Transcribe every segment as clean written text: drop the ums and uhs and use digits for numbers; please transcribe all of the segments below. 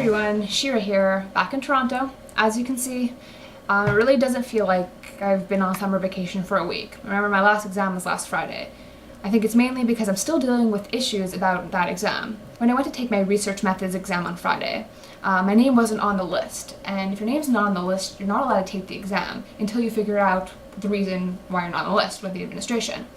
everyone, Shira here, back in Toronto. As you can see, it really doesn't feel like I've been on summer vacation for a week. Remember, my last exam was last Friday. I think it's mainly because I'm still dealing with issues about that exam. When I went to take my research methods exam on Friday, my name wasn't on the list, and if your name's not on the list, you're not allowed to take the exam until you figure out the reason why you're not on the list with the administration.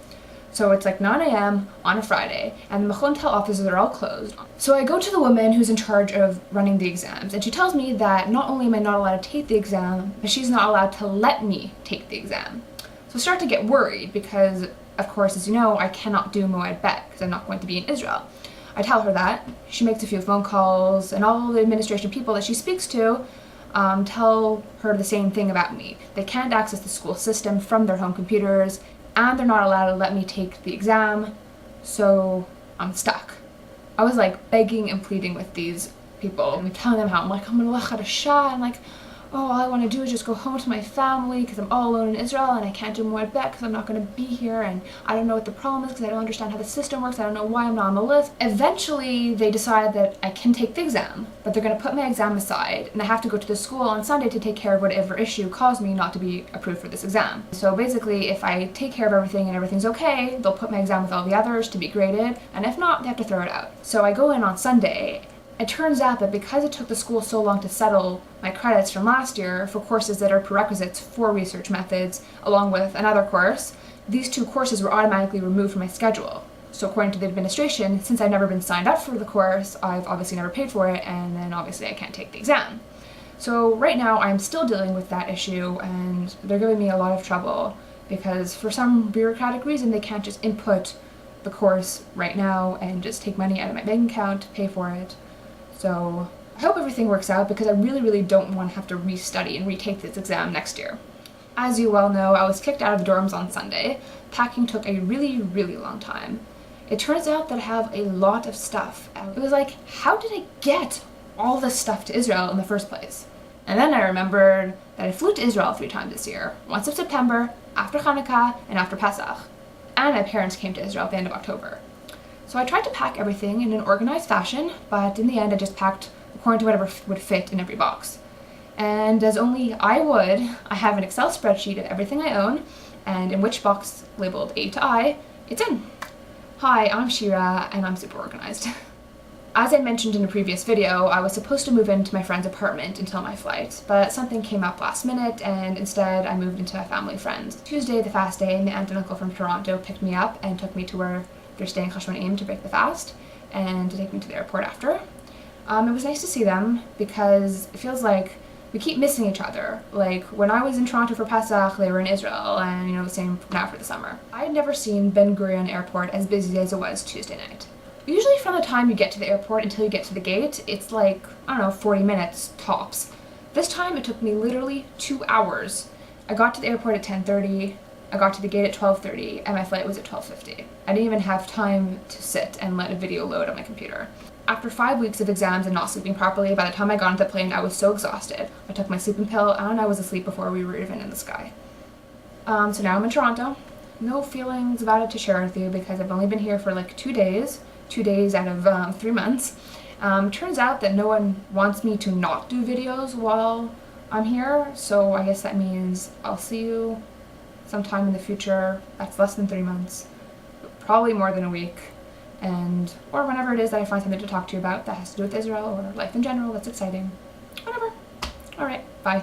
So it's like 9 a.m. on a Friday, and the Mechontel offices are all closed. So I go to the woman who's in charge of running the exams, and she tells me that not only am I not allowed to take the exam, but she's not allowed to let me take the exam. So I start to get worried because, of course, as you know, I cannot do Moed Bet because I'm not going to be in Israel. I tell her that. She makes a few phone calls, and all the administration people that she speaks to tell her the same thing about me. They can't access the school system from their home computers, and they're not allowed to let me take the exam, so I'm stuck. I was like begging and pleading with these people, and telling them how I'm gonna lech at a shah, and like, oh, all I want to do is just go home to my family because I'm all alone in Israel and I can't do Moed Bet because I'm not going to be here, and I don't know what the problem is because I don't understand how the system works. I don't know why I'm not on the list. Eventually, they decide that I can take the exam, but they're going to put my exam aside, and I have to go to the school on Sunday to take care of whatever issue caused me not to be approved for this exam. So basically, if I take care of everything and everything's okay, they'll put my exam with all the others to be graded, and if not, they have to throw it out. So I go in on Sunday. It turns out that because it took the school so long to settle my credits from last year for courses that are prerequisites for research methods, along with another course, these two courses were automatically removed from my schedule. So according to the administration, since I've never been signed up for the course, I've obviously never paid for it, and then obviously I can't take the exam. So right now I'm still dealing with that issue, and they're giving me a lot of trouble because for some bureaucratic reason they can't just input the course right now and just take money out of my bank account to pay for it. So I hope everything works out because I really don't want to have to restudy and retake this exam next year. As you well know, I was kicked out of the dorms on Sunday. Packing took a really long time. It turns out that I have a lot of stuff. It was like, how did I get all this stuff to Israel in the first place? And then I remembered that I flew to Israel 3 times this year. Once in September, after Hanukkah, and after Pesach. And my parents came to Israel at the end of October. So I tried to pack everything in an organized fashion, but in the end I just packed according to whatever would fit in every box. And as only I would, I have an Excel spreadsheet of everything I own, and in which box labeled A to I, it's in. Hi, I'm Shira, and I'm super organized. As I mentioned in a previous video, I was supposed to move into my friend's apartment until my flight, but something came up last minute, and instead I moved into a family friend. Tuesday, the fast day, my aunt and uncle from Toronto picked me up and took me to where they're staying to break the fast and to take me to the airport after. It was nice to see them because it feels like we keep missing each other. Like when I was in Toronto for Pesach, they were in Israel, and the same now for the summer. I had never seen Ben Gurion Airport as busy as it was Tuesday night. Usually from the time you get to the airport until you get to the gate, it's like, 40 minutes tops. This time it took me literally 2 hours. I got to the airport at 10:30. I got to the gate at 12:30 and my flight was at 12:50. I didn't even have time to sit and let a video load on my computer. After 5 weeks of exams and not sleeping properly, by the time I got on the plane, I was so exhausted. I took my sleeping pill and I was asleep before we were even in the sky. So now I'm in Toronto. No feelings about it to share with you because I've only been here for like 2 days. 2 days out of 3 months. Turns out that no one wants me to not do videos while I'm here, so I guess that means I'll see you sometime in the future. That's less than 3 months, probably more than a week, or whenever it is that I find something to talk to you about that has to do with Israel or life in general that's exciting. Whatever. Alright, bye.